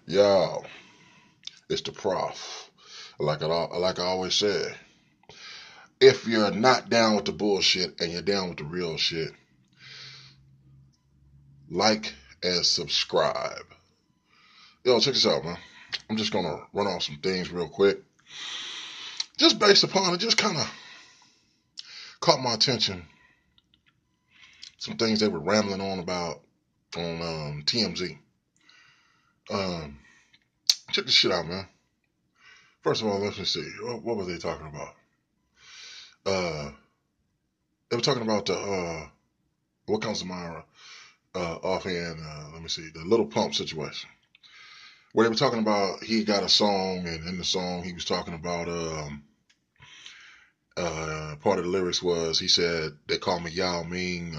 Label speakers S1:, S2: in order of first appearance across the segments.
S1: Yo, it's the prof. Like I always say, if you're not down with the bullshit and you're down with the real shit, like and subscribe. Yo, check this out, man. I'm just gonna run off some things real quick. Just based upon it, just kind of caught my attention. Some things they were rambling on about on TMZ. Um, Check this shit out, man. First of all, let's just see. What were they talking about? Uh, they were talking about the what comes to mind offhand. Let me see, the Little Pump situation, where they were talking about he got a song, and in the song he was talking about part of the lyrics was he said they call me Yao Ming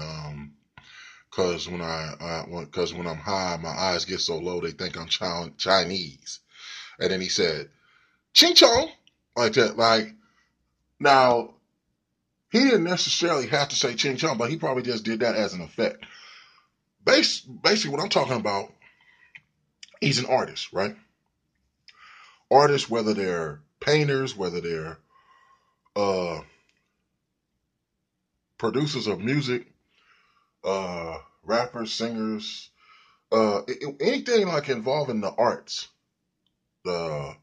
S1: because when I'm high my eyes get so low they think I'm Chinese, and then he said ching chong like that. Like, now he didn't necessarily have to say ching chong, but he probably just did that as an effect. Basically, what I'm talking about, he's an artist, right? Artists, whether they're painters, whether they're uh, producers of music, rappers, singers, anything like involving the arts, the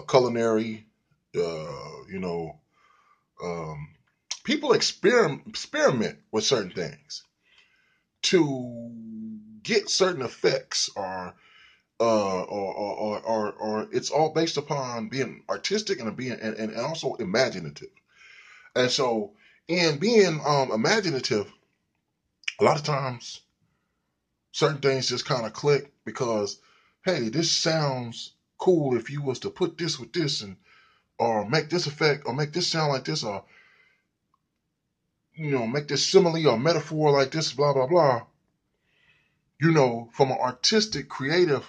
S1: culinary, you know, um, people experiment with certain things to get certain effects, or it's all based upon being artistic and being and also imaginative. And so, in being imaginative, a lot of times certain things just kind of click because, hey, this sounds cool if you was to put this with this, and or make this effect or make this sound like this, or make this simile or metaphor like this, blah blah blah. From an artistic, creative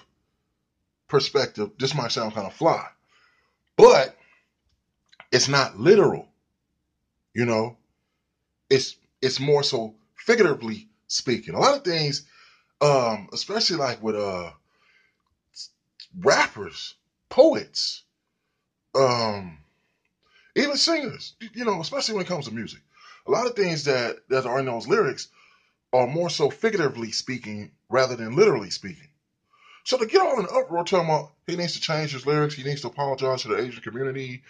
S1: perspective, this might sound kind of fly, but it's not literal. You know, it's more so figuratively speaking. A lot of things, especially like with rappers, poets, um, even singers. Especially when it comes to music, a lot of things that are in those lyrics are more so figuratively speaking rather than literally speaking. So to get all in the uproar talking about he needs to change his lyrics, he needs to apologize to the Asian community,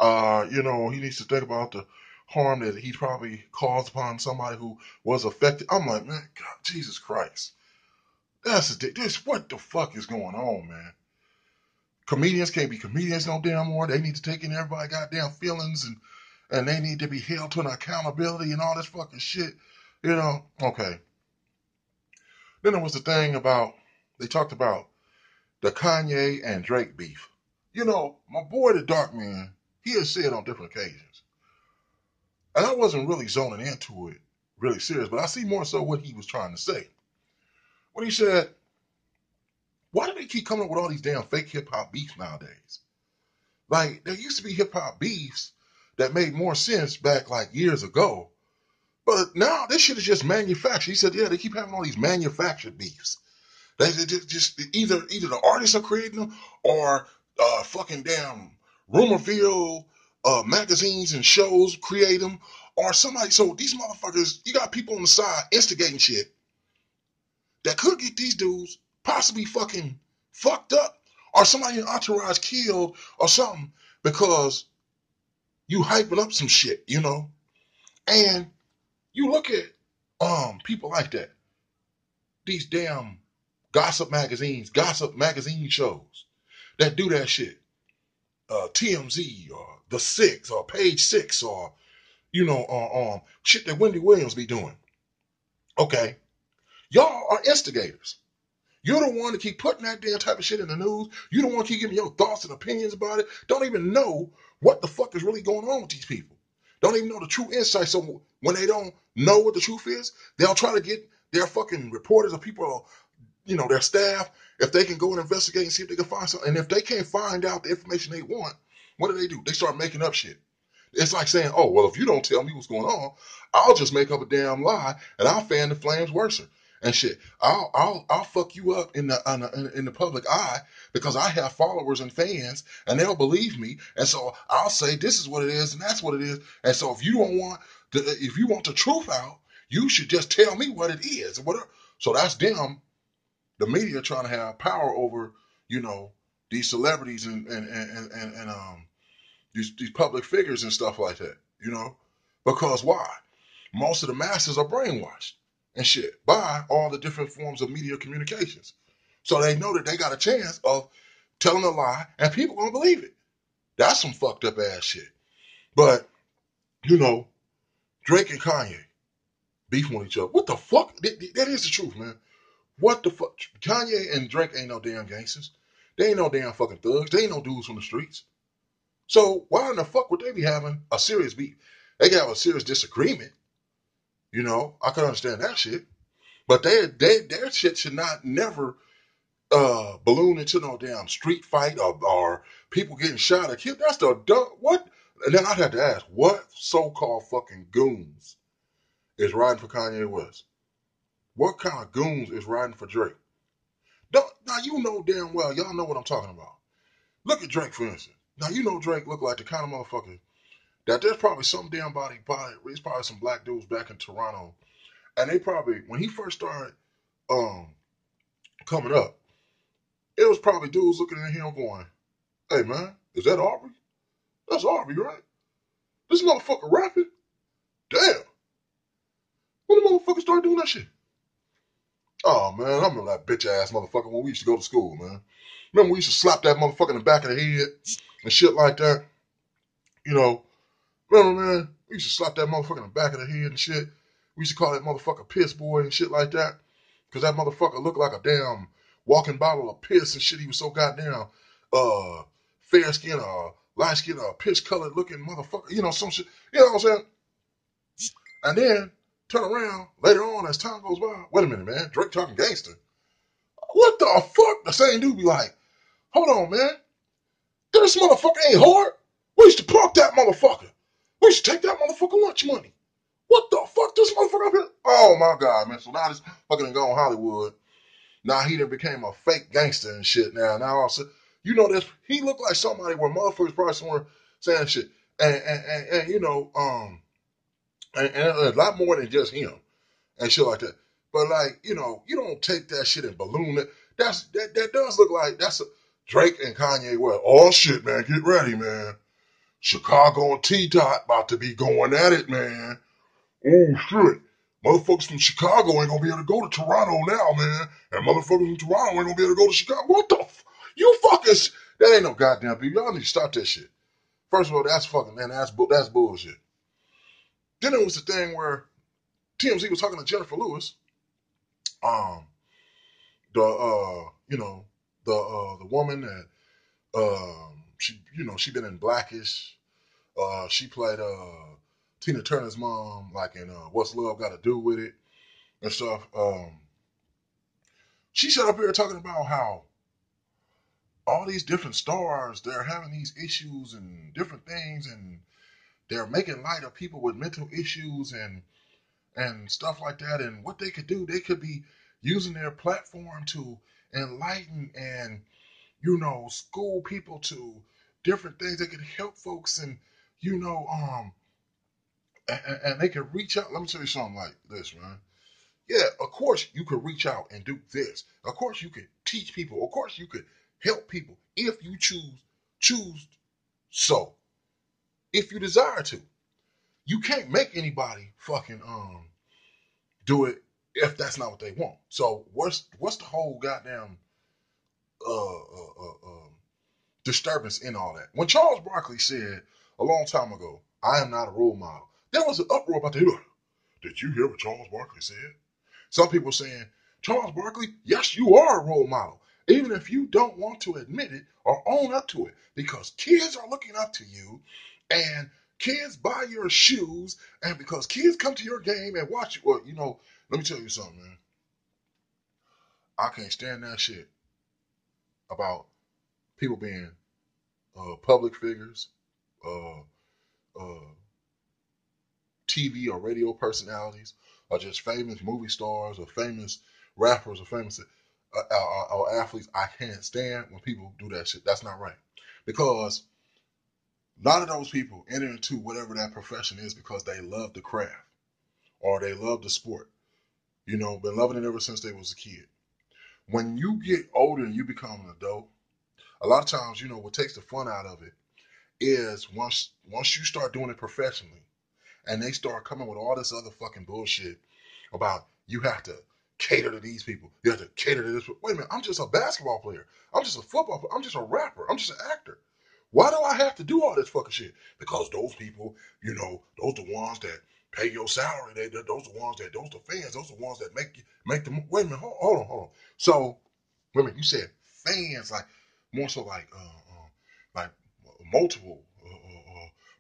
S1: he needs to think about the harm that he probably caused upon somebody who was affected. I'm like, man, God, Jesus Christ. This what the fuck is going on, man? Comedians can't be comedians no damn more. They need to take in everybody's goddamn feelings, and they need to be held to an accountability and all this fucking shit. Okay. Then there was the thing about, they talked about the Kanye and Drake beef. My boy the Dark Man, he has said on different occasions, and I wasn't really zoning into it really serious, but I see more so what he was trying to say. When he said, why do they keep coming up with all these damn fake hip hop beefs nowadays? Like, there used to be hip hop beefs that made more sense back like years ago. But now this shit is just manufactured. He said, yeah, they keep having all these manufactured beefs. They just either the artists are creating them, or fucking damn rumorville magazines and shows create them, or somebody. So these motherfuckers, you got people on the side instigating shit that could get these dudes possibly fucking fucked up, or somebody in entourage killed or something, because you hyping up some shit. And you look at people like that, these damn gossip magazine shows that do that shit. TMZ or The Six or Page Six, or shit that Wendy Williams be doing. Okay, y'all are instigators. You're the one to keep putting that damn type of shit in the news. You don't want to keep giving your thoughts and opinions about it. Don't even know what the fuck is really going on with these people. Don't even know the true insight. So when they don't know what the truth is, they'll try to get their fucking reporters or people, their staff, if they can go and investigate and see if they can find something. And if they can't find out the information they want, what do? They start making up shit. It's like saying, oh, well, if you don't tell me what's going on, I'll just make up a damn lie and I'll fan the flames worse. and shit. I'll fuck you up in the public eye because I have followers and fans, and they'll believe me. And so I'll say this is what it is, and that's what it is. And so if you want the truth out, you should just tell me what it is. Whatever. So that's them, the media, trying to have power over, these celebrities and these public figures and stuff like that. Because why? Most of the masses are brainwashed and shit by all the different forms of media communications. So they know that they got a chance of telling a lie and people gonna believe it. That's some fucked up ass shit. But, Drake and Kanye beefing with each other. What the fuck? That is the truth, man. What the fuck? Kanye and Drake ain't no damn gangsters. They ain't no damn fucking thugs. They ain't no dudes from the streets. So why in the fuck would they be having a serious beef? They could have a serious disagreement. I could understand that shit. But their shit should not never balloon into no damn street fight or people getting shot or killed. That's the dumb what? And then I'd have to ask, what so-called fucking goons is riding for Kanye West? What kind of goons is riding for Drake? Now you know damn well, y'all know what I'm talking about. Look at Drake, for instance. Now you know Drake look like the kind of motherfucker that there's probably some damn there's probably some black dudes back in Toronto, and they probably, when he first started coming up, it was probably dudes looking at him going, "Hey man, is that Aubrey? That's Aubrey, right? This motherfucker rapping? Damn! When the motherfucker started doing that shit?" Oh man, I remember that bitch ass motherfucker when we used to go to school, man. Remember we used to slap that motherfucker in the back of the head and shit like that? You know, remember, man? We used to slap that motherfucker in the back of the head and shit. We used to call that motherfucker piss boy and shit like that. Because that motherfucker looked like a damn walking bottle of piss and shit. He was so goddamn fair skin or light skin or piss colored looking motherfucker. Some shit. You know what I'm saying? And then turn around later on as time goes by. Wait a minute, man. Drake talking gangster. What the fuck? The same dude be like, hold on, man. This motherfucker ain't hard. We used to punk that motherfucker. We used to take that motherfucker lunch money. What the fuck, this motherfucker up here? Oh my God, man. So now this fucking gone Hollywood. Now he done became a fake gangster and shit now. Now also, this, he looked like somebody where motherfuckers probably somewhere saying shit. And a lot more than just him and shit like that. But like, you don't take that shit and balloon it. That does look like that's Drake and Kanye West. Oh shit, man, get ready, man. Chicago and T-Dot about to be going at it, man. Oh shit. Motherfuckers from Chicago ain't gonna be able to go to Toronto now, man. And motherfuckers from Toronto ain't gonna be able to go to Chicago. What the you fucking that ain't no goddamn people. Y'all need to stop that shit. First of all, that's fucking, man, that's bullshit. Then it was the thing where TMZ was talking to Jennifer Lewis. Um the woman that she been in Blackish. She played Tina Turner's mom, like in What's Love Got to Do with It and stuff. She sat up here talking about how all these different stars, they're having these issues and different things, and they're making light of people with mental issues and stuff like that. And what they could do, they could be using their platform to enlighten and school people to different things. They could help folks and and they could reach out. Let me tell you something like this, man. Yeah, of course you could reach out and do this. Of course you could teach people. Of course you could help people if you choose so. If you desire to. You can't make anybody fucking do it if that's not what they want. So what's the whole goddamn disturbance in all that? When Charles Barkley said a long time ago, "I am not a role model," there was an uproar about the. Did you hear what Charles Barkley said? Some people saying, Charles Barkley, yes, you are a role model, even if you don't want to admit it or own up to it, because kids are looking up to you, and kids buy your shoes, and because kids come to your game and watch you. Well, let me tell you something, man. I can't stand that shit about people being public figures, uh, uh, TV or radio personalities, or just famous movie stars or famous rappers or famous or athletes, I can't stand when people do that shit. That's not right. Because a lot of those people enter into whatever that profession is because they love the craft or they love the sport. You know, been loving it ever since they was a kid. When you get older and you become an adult, a lot of times, you know, what takes the fun out of it is once you start doing it professionally and they start coming with all this other fucking bullshit about you have to cater to these people. You have to cater to this. Wait a minute, I'm just a basketball player. I'm just a football player. I'm just a rapper. I'm just an actor. Why do I have to do all this fucking shit? Because those people, you know, those the ones that pay your salary. Those the ones that, those the fans. Those the ones that make the. Wait a minute, hold on. So, wait a minute, you said fans, like more so like multiple,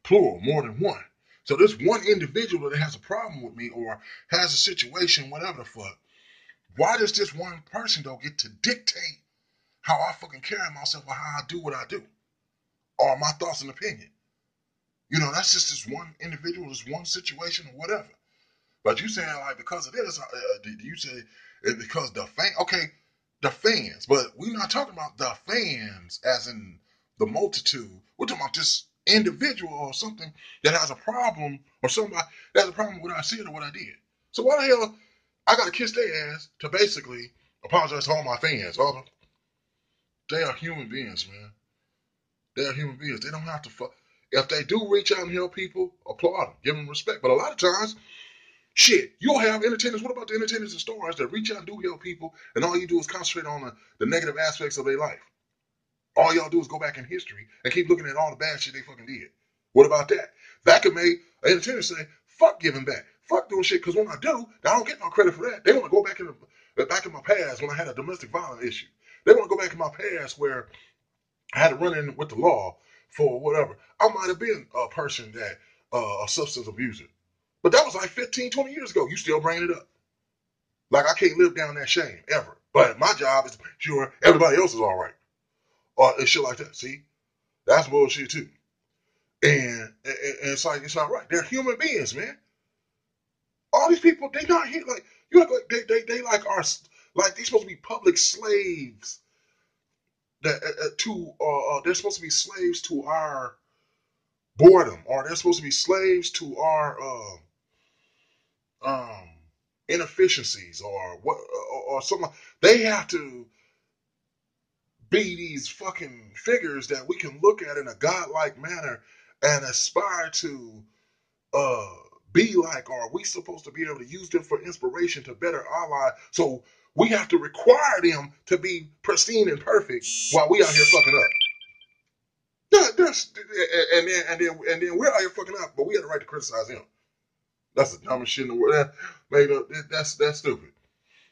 S1: plural, more than one. So this one individual that has a problem with me or has a situation, whatever the fuck, why does this one person though get to dictate how I fucking carry myself or how I do what I do? Or my thoughts and opinion? You know, that's just this one individual, this one situation or whatever. But you saying like because of this, you say it's because the fan, okay, the fans, but we're not talking about the fans as in the multitude. We're talking about this individual or something that has a problem or somebody that has a problem with what I said or what I did. So why the hell I gotta kiss their ass to basically apologize to all my fans? All they are human beings, man. They are human beings. They don't have to fuck. If they do reach out and help people, applaud them, give them respect. But a lot of times, shit, you'll have entertainers. What about the entertainers and stars that reach out and do help people, and all you do is concentrate on the negative aspects of their life? All y'all do is go back in history and keep looking at all the bad shit they fucking did. What about that? That could make an entertainer say, "Fuck giving back, fuck doing shit." Because when I do, I don't get no credit for that. They want to go back in my past when I had a domestic violence issue. They want to go back in my past where I had to run in with the law for whatever. I might have been a person that a substance abuser, but that was like 15, 20 years ago. You still bringing it up. Like I can't live down that shame ever. But my job is to make sure everybody else is all right. Or shit like that. See? That's bullshit too. And it's like, it's not right. They're human beings, man. All these people, they not here. Like, you look like they like our, like they supposed to be public slaves. That they're supposed to be slaves to our boredom, or they're supposed to be slaves to our um, inefficiencies, or what, or something. They have to be these fucking figures that we can look at in a godlike manner and aspire to uh, be like, or are we supposed to be able to use them for inspiration to better our life? So we have to require them to be pristine and perfect while we out here fucking up. And then we're out here fucking up, but we have the right to criticize him. That's the dumbest shit in the world. That made up. That's stupid,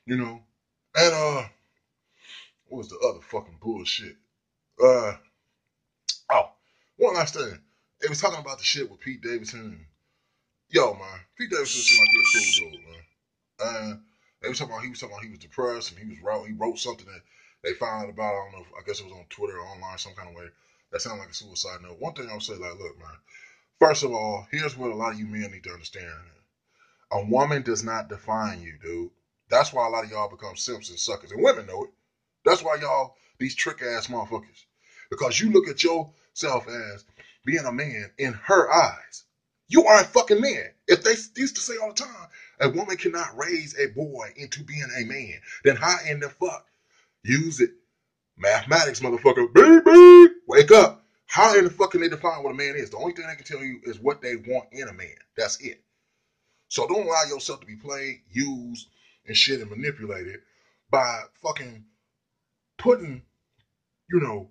S1: you know. And what was the other fucking bullshit? Uh, oh, one last thing. They was talking about the shit with Pete Davidson. Yo, man, Pete Davidson seemed like he a cool dude, man. They was talking about he was depressed and he wrote something that they found out about. I don't know. I guess it was on Twitter or online some kind of way. That sounded like a suicide note. One thing I would say, like, look, man. First of all, here's what a lot of you men need to understand. A woman does not define you, dude. That's why a lot of y'all become simps and suckers, and women know it. That's why y'all these trick ass motherfuckers, because you look at yourself as being a man in her eyes. You are a fucking man. If they used to say all the time, a woman cannot raise a boy into being a man, then how in the fuck use it? Mathematics, motherfucker. Baby, wake up. How in the fuck can they define what a man is? The only thing they can tell you is what they want in a man. That's it. So don't allow yourself to be played, used, and shit and manipulated by fucking putting, you know,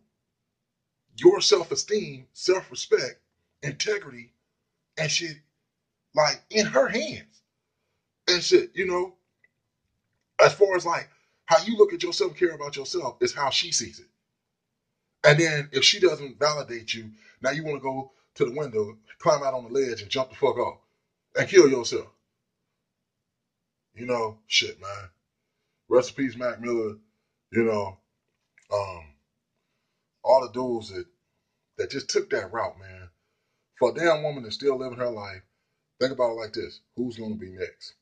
S1: your self-esteem, self-respect, integrity, and shit like in her hands. And shit, you know, as far as like how you look at yourself and care about yourself is how she sees it. And then if she doesn't validate you, now you want to go to the window, climb out on the ledge and jump the fuck off and kill yourself. You know, shit, man. Rest in peace, Mac Miller. You know, um, all the dudes that just took that route, man. For a damn woman that's still living her life, think about it like this: who's going to be next?